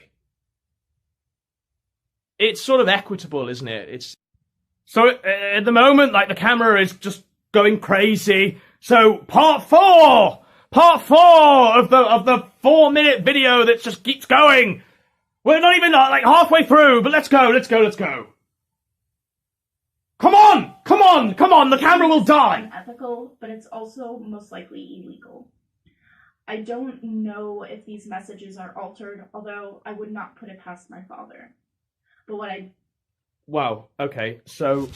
It's sort of equitable, isn't it? So at the moment, like, the camera is just going crazy. So part 4 of the 4-minute video that just keeps going. We're not even like halfway through, but let's go. Come on, the camera will die. It's unethical, but it's also most likely illegal. I don't know if these messages are altered, although I would not put it past my father. But Wow, okay, so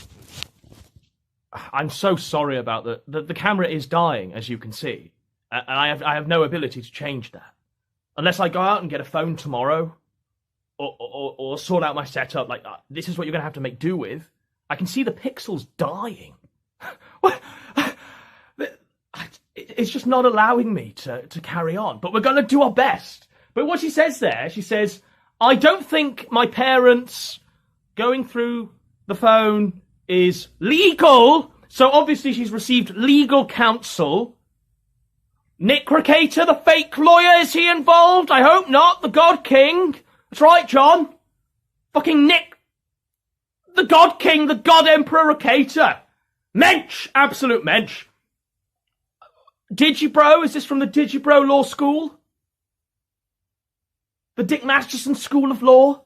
I'm so sorry about the camera is dying, as you can see. And I have no ability to change that. Unless I go out and get a phone tomorrow, or sort out my setup, like, this is what you're going to have to make do with. I can see the pixels dying. What? It's just not allowing me to carry on. But we're going to do our best. But what she says there, she says, I don't think my parents going through the phone is legal. So obviously she's received legal counsel. Nick Riccator, the fake lawyer, is he involved? I hope not. The God King. That's right, John. Fucking Nick. The God King, the God Emperor Riccator. Mensch. Absolute mensch. Digibro, is this from the Digibro Law School? The Dick Masterson School of Law?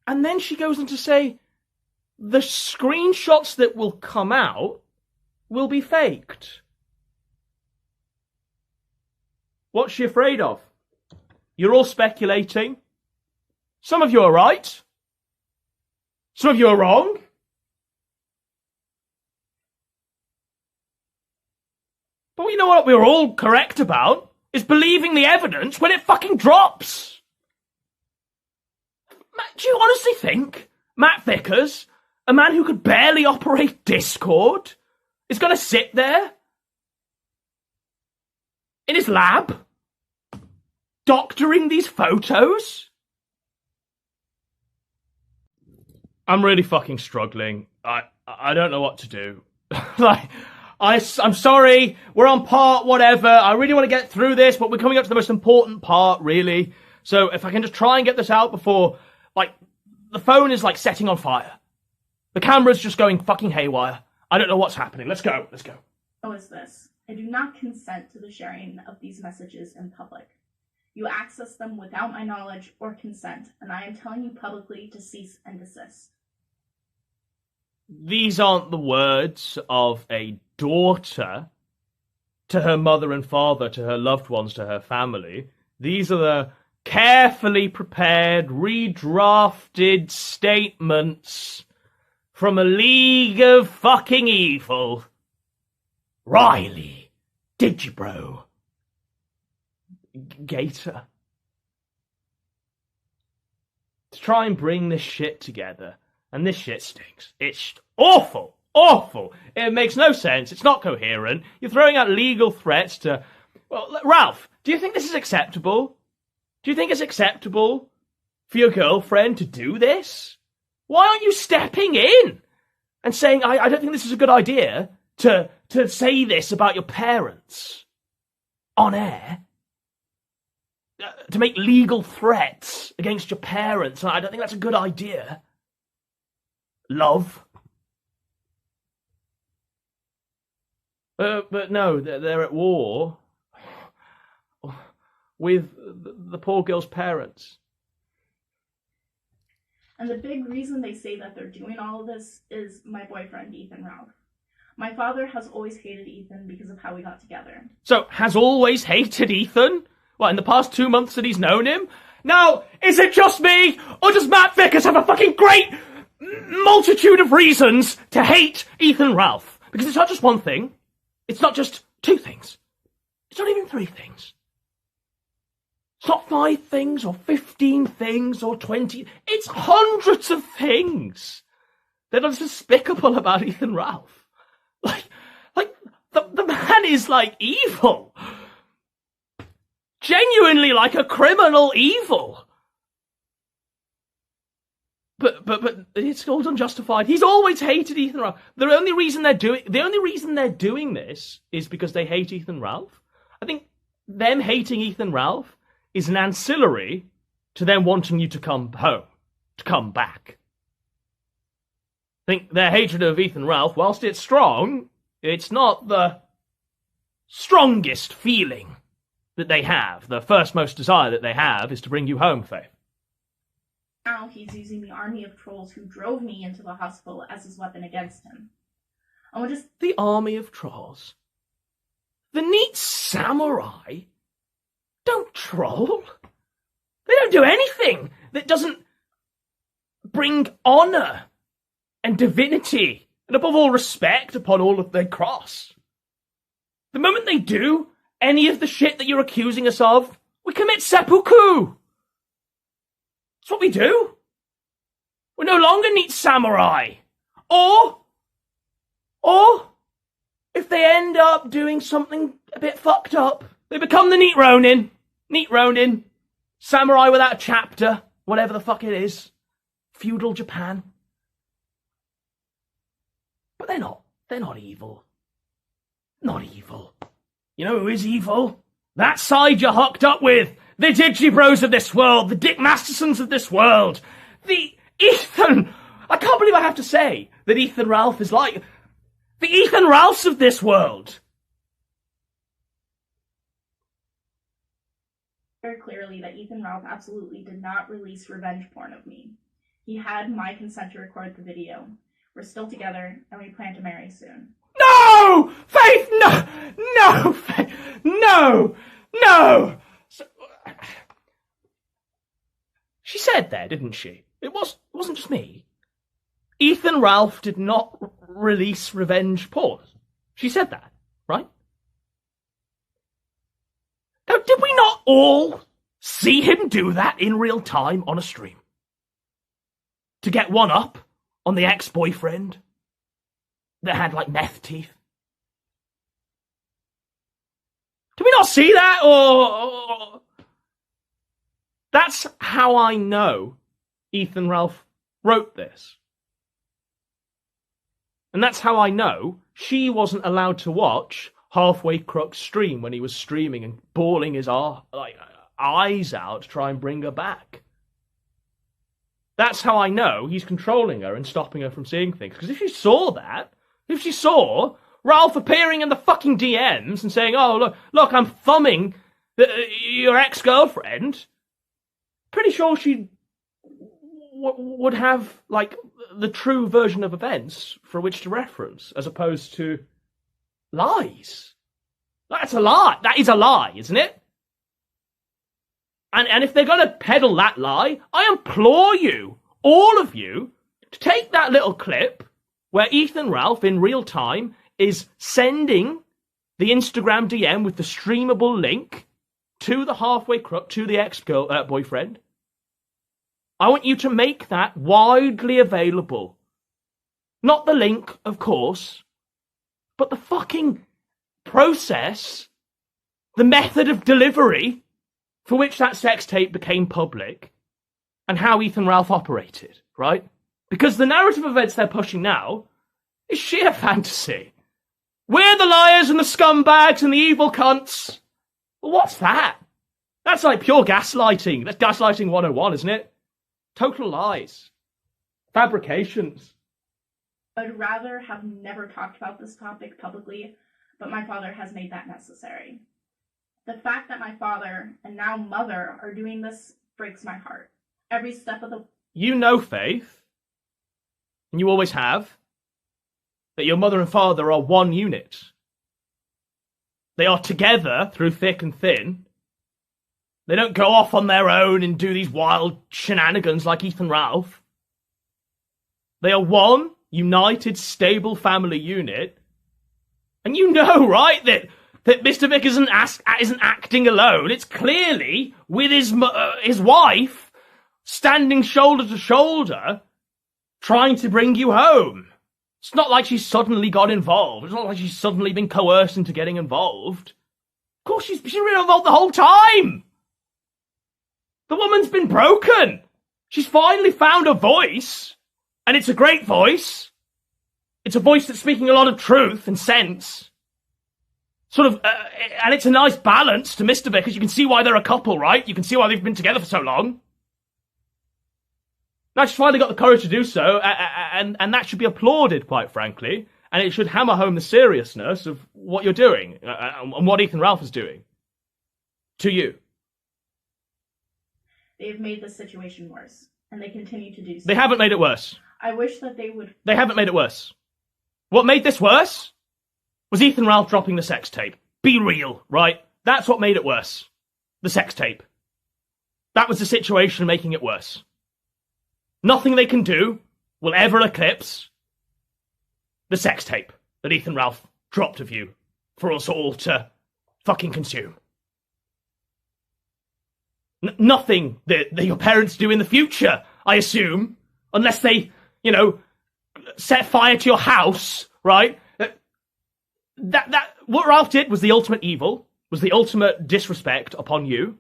And then she goes on to say, the screenshots that will come out will be faked. What's she afraid of? You're all speculating. Some of you are right. Some of you are wrong. But you know what we're all correct about? Is believing the evidence when it fucking drops. Do you honestly think Matt Vickers, a man who could barely operate Discord, is going to sit there in his lab doctoring these photos? I'm really fucking struggling. I don't know what to do. Like, I'm sorry, we're on part whatever. I really want to get through this, but we're coming up to the most important part, really. So if I can just try and get this out before, like, the phone is like setting on fire. The camera's just going fucking haywire. I don't know what's happening. Let's go. Oh, is this? I do not consent to the sharing of these messages in public. You access them without my knowledge or consent, and I am telling you publicly to cease and desist. These aren't the words of a daughter to her mother and father, to her loved ones, to her family. These are the carefully prepared, redrafted statements from a league of fucking evil. Riley, did you, bro? Gator. To try and bring this shit together. And this shit stinks. It's awful. Awful. It makes no sense. It's not coherent. You're throwing out legal threats to... Well, Ralph, do you think this is acceptable? Do you think it's acceptable for your girlfriend to do this? Why aren't you stepping in and saying, I don't think this is a good idea to say this about your parents on air? To make legal threats against your parents. I don't think that's a good idea. Love. But no, they're at war with the poor girl's parents. And the big reason they say that they're doing all of this is my boyfriend, Ethan Ralph. My father has always hated Ethan because of how we got together. So, has always hated Ethan? What, in the past 2 months that he's known him? Now, is it just me, or does Matt Vickers have a fucking great multitude of reasons to hate Ethan Ralph? Because it's not just one thing. It's not just 2 things. It's not even 3 things. It's not 5 things, or 15 things, or 20. It's hundreds of things that are despicable about Ethan Ralph. Like the man is, like, evil. Genuinely like a criminal evil. But it's all unjustified. He's always hated Ethan Ralph. The only reason they're doing this is because they hate Ethan Ralph. I think them hating Ethan Ralph is an ancillary to them wanting you to come home, to come back. I think their hatred of Ethan Ralph, whilst it's strong, it's not the strongest feeling that they have. The first most desire that they have is to bring you home, Faith. Now he's using the army of trolls who drove me into the hospital as his weapon against him. The army of trolls? The neat samurai don't troll. They don't do anything that doesn't bring honour and divinity, and above all respect upon all of their cross. The moment they do any of the shit that you're accusing us of, we commit seppuku. That's what we do. We're no longer neat samurai. Or if they end up doing something a bit fucked up, they become the neat ronin. Neat ronin. Samurai without a chapter. Whatever the fuck it is. Feudal Japan. But they're not evil. Not evil. You know who is evil? That side you're hooked up with. The Digibros of this world. The Dick Mastersons of this world. The Ethan... I can't believe I have to say that Ethan Ralph is like... the Ethan Ralphs of this world. Very clearly that Ethan Ralph absolutely did not release revenge porn of me. He had my consent to record the video. We're still together, and we plan to marry soon. No! Faith, no! No, Faith, no! No! She said there, didn't she? It wasn't just me. Ethan Ralph did not release revenge porn. She said that, right? Now, did we not all see him do that in real time on a stream? To get one up on the ex-boyfriend that had, like, meth teeth? Did we not see that, or... That's how I know Ethan Ralph wrote this. And that's how I know she wasn't allowed to watch Halfway Crook's stream when he was streaming and bawling his eyes out to try and bring her back. That's how I know he's controlling her and stopping her from seeing things. Because if she saw that, if she saw Ralph appearing in the fucking DMs and saying, oh, look, I'm thumbing your ex-girlfriend, pretty sure she would have, like, the true version of events for which to reference, as opposed to lies. That's a lie. That is a lie, isn't it? And if they're going to peddle that lie, I implore you, all of you, to take that little clip where Ethan Ralph, in real time, is sending the Instagram DM with the streamable link to the halfway crook, to the ex-boyfriend. I want you to make that widely available. Not the link, of course, but the fucking process, the method of delivery for which that sex tape became public, and how Ethan Ralph operated, right? Because the narrative events they're pushing now is sheer fantasy. We're the liars and the scumbags and the evil cunts. Well, what's that? That's like pure gaslighting. That's gaslighting 101, isn't it? Total lies. Fabrications. I'd rather have never talked about this topic publicly, but my father has made that necessary. The fact that my father and now mother are doing this breaks my heart. Every step of the... You know, Faith, and you always have, that your mother and father are one unit. They are together through thick and thin. They don't go off on their own and do these wild shenanigans like Ethan Ralph. They are one united, stable family unit. And you know, right, that Mr. Vick isn't acting alone. It's clearly with his wife standing shoulder to shoulder, trying to bring you home. It's not like she's suddenly got involved. It's not like she's suddenly been coerced into getting involved. Of course, she's been involved the whole time. The woman's been broken. She's finally found a voice, and it's a great voice. It's a voice that's speaking a lot of truth and sense. Sort of, and it's a nice balance to Mr. Vick, because you can see why they're a couple, right? You can see why they've been together for so long. Now she's finally got the courage to do so, and that should be applauded, quite frankly. And it should hammer home the seriousness of what you're doing, and what Ethan Ralph is doing. To you. They have made the situation worse, and they continue to do so. They haven't made it worse. I wish that they would... They haven't made it worse. What made this worse was Ethan Ralph dropping the sex tape. Be real, right? That's what made it worse. The sex tape. That was the situation making it worse. Nothing they can do will ever eclipse the sex tape that Ethan Ralph dropped of you for us all to fucking consume. Nothing that your parents do in the future, I assume, unless they, set fire to your house, right? That what Ralph did was the ultimate evil, was the ultimate disrespect upon you.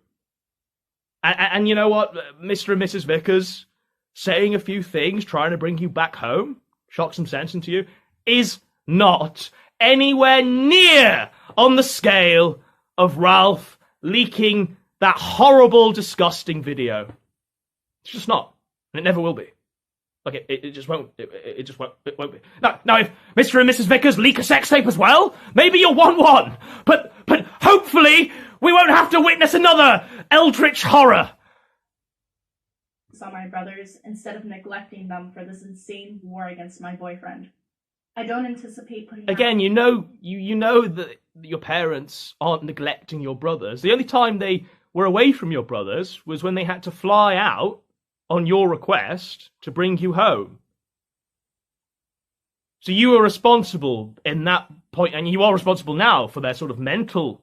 And you know what, Mr. and Mrs. Vickers, saying a few things, trying to bring you back home, shock some sense into you, is not anywhere near on the scale of Ralph leaking that horrible, disgusting video. It's just not. And it never will be. Like, it just won't. It just won't. It won't be. Now, if Mr. and Mrs. Vickers leak a sex tape as well, maybe you'll want one. But hopefully we won't have to witness another eldritch horror. On my brothers instead of neglecting them for this insane war against my boyfriend. I don't anticipate putting... Again, you know that your parents aren't neglecting your brothers. The only time they were away from your brothers was when they had to fly out on your request to bring you home. So you were responsible in that point, and you are responsible now for their sort of mental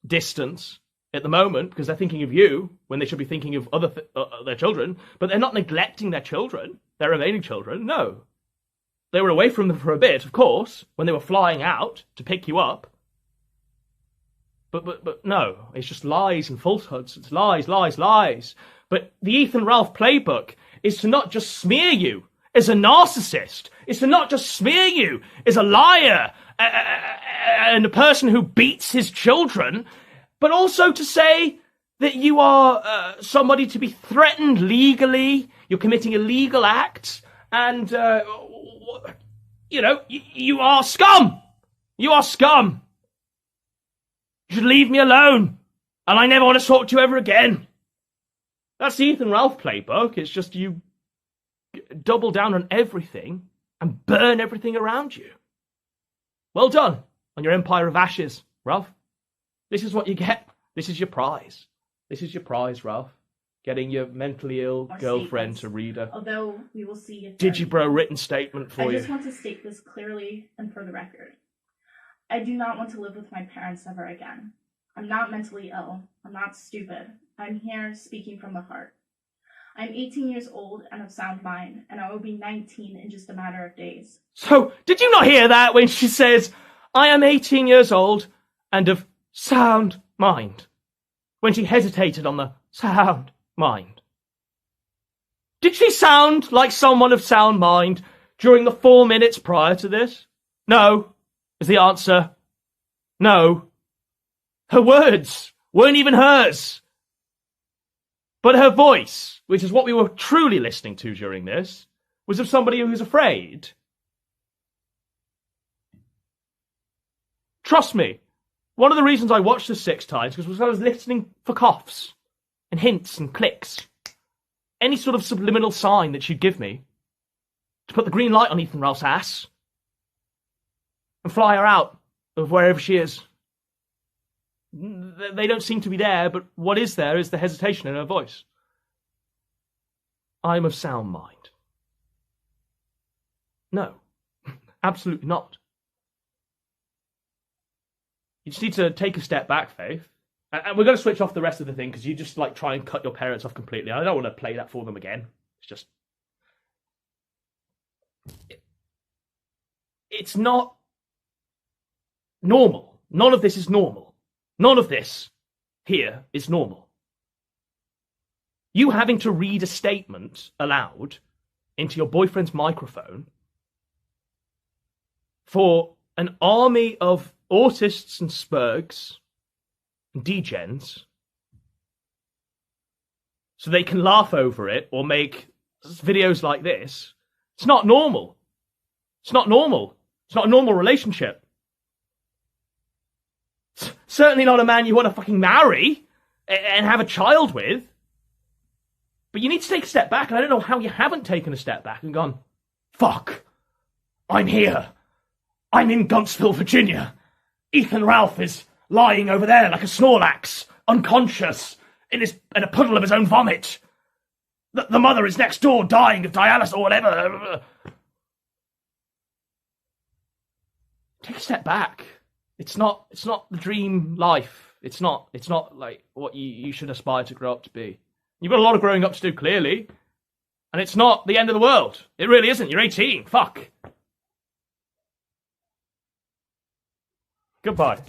distance at the moment, because they're thinking of you when they should be thinking of their children, but they're not neglecting their children, their remaining children, no. They were away from them for a bit, of course, when they were flying out to pick you up. But no, it's just lies and falsehoods. It's lies, lies, lies. But the Ethan Ralph playbook is to not just smear you as a narcissist. It's to not just smear you as a liar and a person who beats his children, but also to say that you are somebody to be threatened legally, you're committing illegal acts, and, you are scum! You are scum! You should leave me alone, and I never want to talk to you ever again. That's the Ethan Ralph playbook. It's just you double down on everything and burn everything around you. Well done on your empire of ashes, Ralph. This is what you get. This is your prize. This is your prize, Ralph. Getting your mentally ill girlfriend to read a although we will see if Digibro written statement for you. I just want to state this clearly and for the record. I do not want to live with my parents ever again. I'm not mentally ill. I'm not stupid. I'm here speaking from the heart. I'm 18 years old and of sound mind, and I will be 19 in just a matter of days. So, did you not hear that when she says, I am 18 years old and of sound mind? When she hesitated on the sound mind. Did she sound like someone of sound mind during the 4 minutes prior to this? No, is the answer. No. Her words weren't even hers. But her voice, which is what we were truly listening to during this, was of somebody who was afraid. Trust me, one of the reasons I watched this 6 times was I was listening for coughs and hints and clicks. Any sort of subliminal sign that she'd give me to put the green light on Ethan Ralph's ass and fly her out of wherever she is. They don't seem to be there, but what is there is the hesitation in her voice. I'm of sound mind. No, absolutely not. You just need to take a step back, Faith. And we're going to switch off the rest of the thing because you just like try and cut your parents off completely. I don't want to play that for them again. It's just... It's not normal. None of this is normal. None of this here is normal. You having to read a statement aloud into your boyfriend's microphone for an army of autists and spurgs and degens so they can laugh over it or make videos like this, it's not normal. It's not normal. It's not a normal relationship. It's certainly not a man you want to fucking marry and have a child with. But you need to take a step back, and I don't know how you haven't taken a step back and gone, fuck, I'm here. I'm in Guntsville, Virginia. Ethan Ralph is lying over there like a Snorlax, unconscious, in a puddle of his own vomit. The mother is next door dying of dialysis or whatever. Take a step back. It's not the dream life. It's not like what you should aspire to grow up to be. You've got a lot of growing up to do, clearly. And it's not the end of the world. It really isn't. You're 18. Fuck. Goodbye.